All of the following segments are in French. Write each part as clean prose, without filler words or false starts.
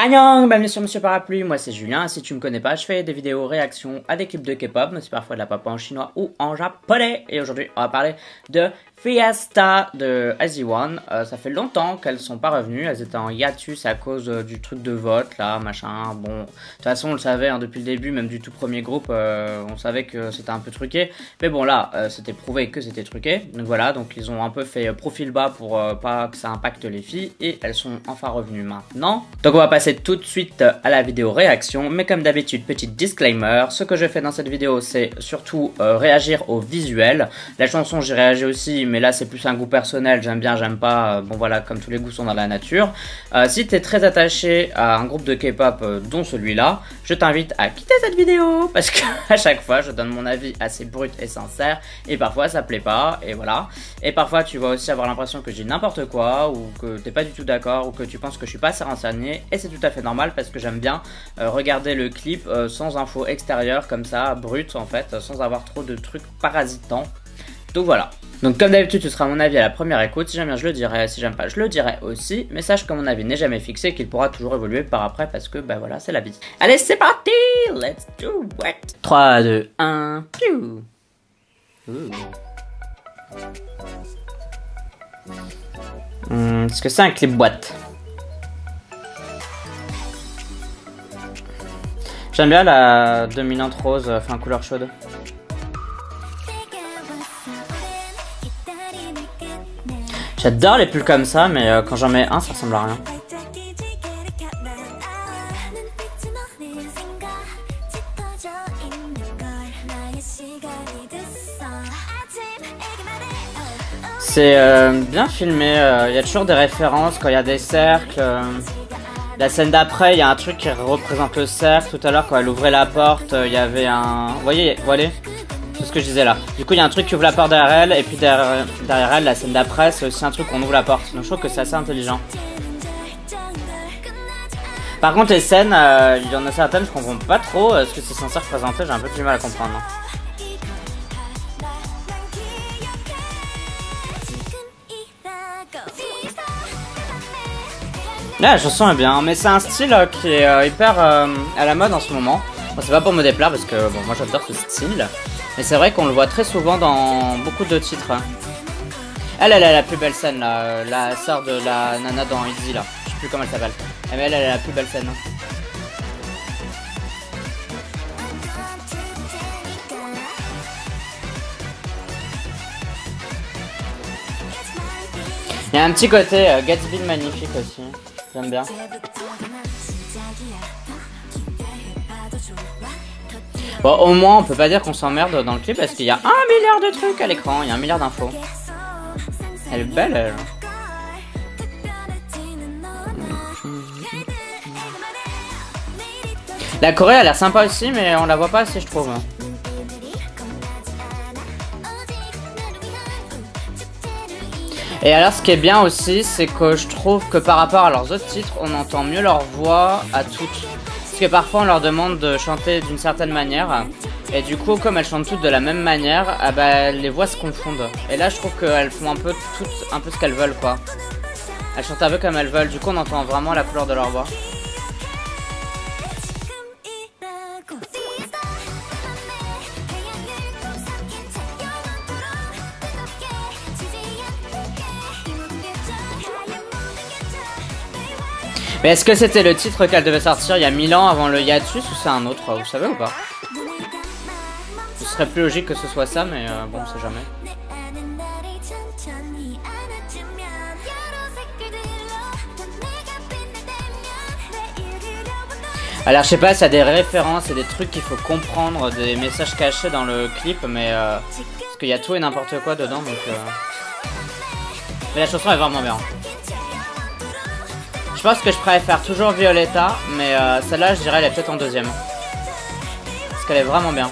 Annyeong, bienvenue sur Monsieur Parapluie, moi c'est Julien, si tu me connais pas, je fais des vidéos réactions à des clips de K-pop, mais c'est parfois de la pop en chinois ou en japonais, et aujourd'hui on va parler de Fiesta de SG-1. Ça fait longtemps qu'elles sont pas revenues, elles étaient en hiatus à cause du truc de vote là, machin, bon, de toute façon on le savait hein, depuis le début, même du tout premier groupe, on savait que c'était un peu truqué, mais bon là, c'était prouvé que c'était truqué, donc voilà, donc ils ont un peu fait profil bas pour pas que ça impacte les filles, et elles sont enfin revenues maintenant. Donc on va passer tout de suite à la vidéo réaction, mais comme d'habitude, petit disclaimer, ce que je fais dans cette vidéo c'est surtout réagir au visuel. La chanson j'y réagis aussi, mais là c'est plus un goût personnel, j'aime bien, j'aime pas, bon voilà, comme tous les goûts sont dans la nature. Si tu es très attaché à un groupe de K-pop dont celui-là, je t'invite à quitter cette vidéo, parce qu'à chaque fois je donne mon avis assez brut et sincère, et parfois ça plaît pas, et voilà. Et parfois tu vas aussi avoir l'impression que je dis n'importe quoi, ou que t'es pas du tout d'accord, ou que tu penses que je suis pas assez renseigné, et c'est tout à fait normal parce que j'aime bien regarder le clip sans info extérieure comme ça, brut en fait, sans avoir trop de trucs parasitants. Donc voilà. Donc comme d'habitude ce sera mon avis à la première écoute, si j'aime bien je le dirai, si j'aime pas je le dirai aussi, mais sache que mon avis n'est jamais fixé et qu'il pourra toujours évoluer par après parce que bah voilà c'est la vie. Allez c'est parti, let's do it. 3, 2, 1, piou. Est-ce que c'est un clip boîte? J'aime bien la dominante rose, enfin couleur chaude. J'adore les pulls comme ça, mais quand j'en mets un, ça ressemble à rien. C'est bien filmé, il y a toujours des références quand il y a des cercles. La scène d'après, il y a un truc qui représente le cercle. Tout à l'heure, quand elle ouvrait la porte, il y avait un... Vous voyez, voilà, c'est ce que je disais là. Du coup, il y a un truc qui ouvre la porte derrière elle, et puis derrière elle, la scène d'après, c'est aussi un truc qu'on ouvre la porte. Donc je trouve que c'est assez intelligent. Par contre, les scènes, il y en a certaines, je comprends pas trop ce que c'est censé représenter. J'ai un peu du mal à comprendre. Là, la chanson est bien, mais c'est un style qui est hyper à la mode en ce moment. Bon, c'est pas pour me déplaire parce que bon, moi j'adore ce style, mais c'est vrai qu'on le voit très souvent dans beaucoup de titres. Elle a la plus belle scène, là, la sœur de la nana dans Easy, là. Je sais plus comment elle s'appelle. Mais elle a la plus belle scène. Il y a un petit côté Gatsby magnifique aussi. J'aime bien. Bon, au moins, on peut pas dire qu'on s'emmerde dans le clip parce qu'il y a 1 milliard de trucs à l'écran, il y a 1 milliard d'infos. Elle est belle, elle. La Corée a l'air sympa aussi, mais on la voit pas assez, je trouve. Et alors ce qui est bien aussi, c'est que je trouve que par rapport à leurs autres titres, on entend mieux leur voix à toutes. Parce que parfois on leur demande de chanter d'une certaine manière, et du coup comme elles chantent toutes de la même manière, ah bah, les voix se confondent. Et là je trouve qu'elles font un peu toutes un peu ce qu'elles veulent quoi. Elles chantent un peu comme elles veulent, du coup on entend vraiment la couleur de leur voix. Mais est-ce que c'était le titre qu'elle devait sortir il y a 1000 ans avant le hiatus ou c'est un autre, vous savez ou pas? Ce serait plus logique que ce soit ça, mais bon, on sait jamais. Alors je sais pas s'il y a des références et des trucs qu'il faut comprendre, des messages cachés dans le clip, mais parce qu'il y a tout et n'importe quoi dedans, donc mais la chanson est vraiment bien. Je pense que je préfère toujours Violetta, mais celle-là, je dirais, elle est peut-être en deuxième. Parce qu'elle est vraiment bien.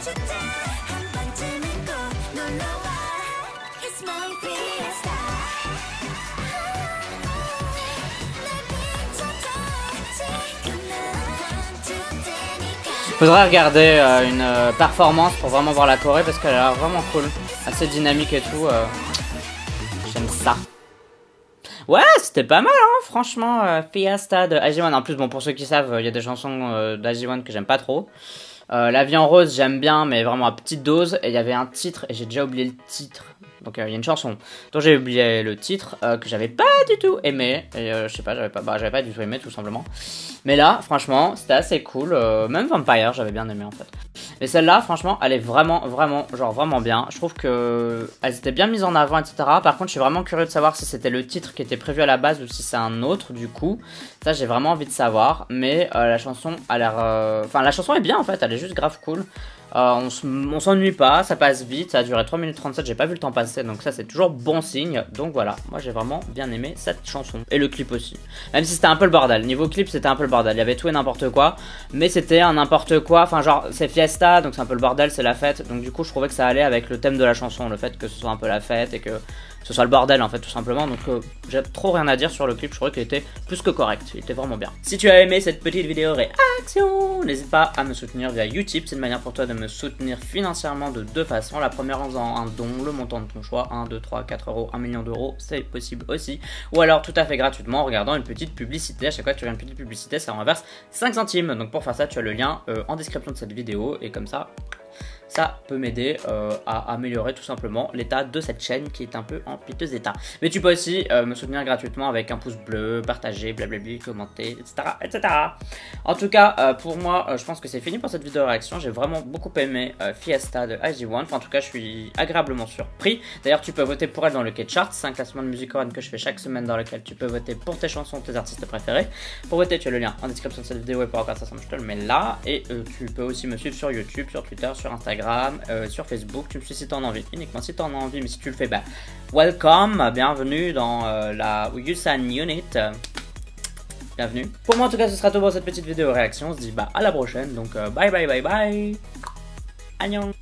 Faudrait regarder une performance pour vraiment voir la Corée, parce qu'elle a l'air vraiment cool. Assez dynamique et tout. J'aime ça. Ouais, c'était pas mal, hein, franchement. Fiesta de IZ*ONE. En plus, bon, pour ceux qui savent, il y a des chansons d'IZ*ONE que j'aime pas trop. La vie en rose, j'aime bien, mais vraiment à petite dose. Et il y avait un titre, et j'ai déjà oublié le titre. Donc il y a une chanson dont j'ai oublié le titre, que j'avais pas du tout aimé. Et je sais pas, j'avais pas du tout aimé, tout simplement. Mais là, franchement, c'était assez cool. Même Vampire, j'avais bien aimé en fait. Mais celle-là, franchement, elle est vraiment, genre vraiment bien. Je trouve que elles étaient bien mises en avant, etc. Par contre, je suis vraiment curieux de savoir si c'était le titre qui était prévu à la base ou si c'est un autre, du coup. Ça, j'ai vraiment envie de savoir. Mais la chanson a l'air... Enfin, la chanson est bien, en fait. Elle est juste grave cool. On s'ennuie pas, ça passe vite, ça a duré 3 minutes 37, j'ai pas vu le temps passer, donc ça c'est toujours bon signe. Donc voilà, moi j'ai vraiment bien aimé cette chanson, et le clip aussi. Même si c'était un peu le bordel, niveau clip c'était un peu le bordel, il y avait tout et n'importe quoi, mais c'était un n'importe quoi, enfin genre c'est Fiesta, donc c'est un peu le bordel, c'est la fête, donc du coup je trouvais que ça allait avec le thème de la chanson, le fait que ce soit un peu la fête et que ce soit le bordel en fait tout simplement. Donc j'ai trop rien à dire sur le clip, je trouvais qu'il était plus que correct, il était vraiment bien. Si tu as aimé cette petite vidéo réaction, n'hésite pas à me soutenir via Utip, c'est une manière pour toi de me soutenir financièrement de deux façons. La première en faisant un don, le montant de ton choix, 1, 2, 3, 4 euros, 1 million d'euros, c'est possible aussi. Ou alors tout à fait gratuitement en regardant une petite publicité. À chaque fois que tu regardes une petite publicité, ça renverse 5 centimes. Donc pour faire ça, tu as le lien en description de cette vidéo et comme ça peut m'aider à améliorer tout simplement l'état de cette chaîne qui est un peu en piteux état. Mais tu peux aussi me soutenir gratuitement avec un pouce bleu, partager, blablabla, commenter, etc. etc. En tout cas, pour moi, je pense que c'est fini pour cette vidéo réaction. J'ai vraiment beaucoup aimé Fiesta de IZ*ONE. Enfin, en tout cas, je suis agréablement surpris. D'ailleurs, tu peux voter pour elle dans le K-Chart. C'est un classement de musique coréenne que je fais chaque semaine dans lequel tu peux voter pour tes chansons, tes artistes préférés. Pour voter, tu as le lien en description de cette vidéo et pour encore ça, je te le mets là. Et tu peux aussi me suivre sur YouTube, sur Twitter, sur Instagram. Sur Facebook, tu me suis si t'en as envie, uniquement si t'en as envie, mais si tu le fais, bah, welcome, bienvenue dans la Yusan Unit, bienvenue. Pour moi en tout cas ce sera tout pour cette petite vidéo réaction, on se dit bah à la prochaine, donc bye bye bye bye, annyeong.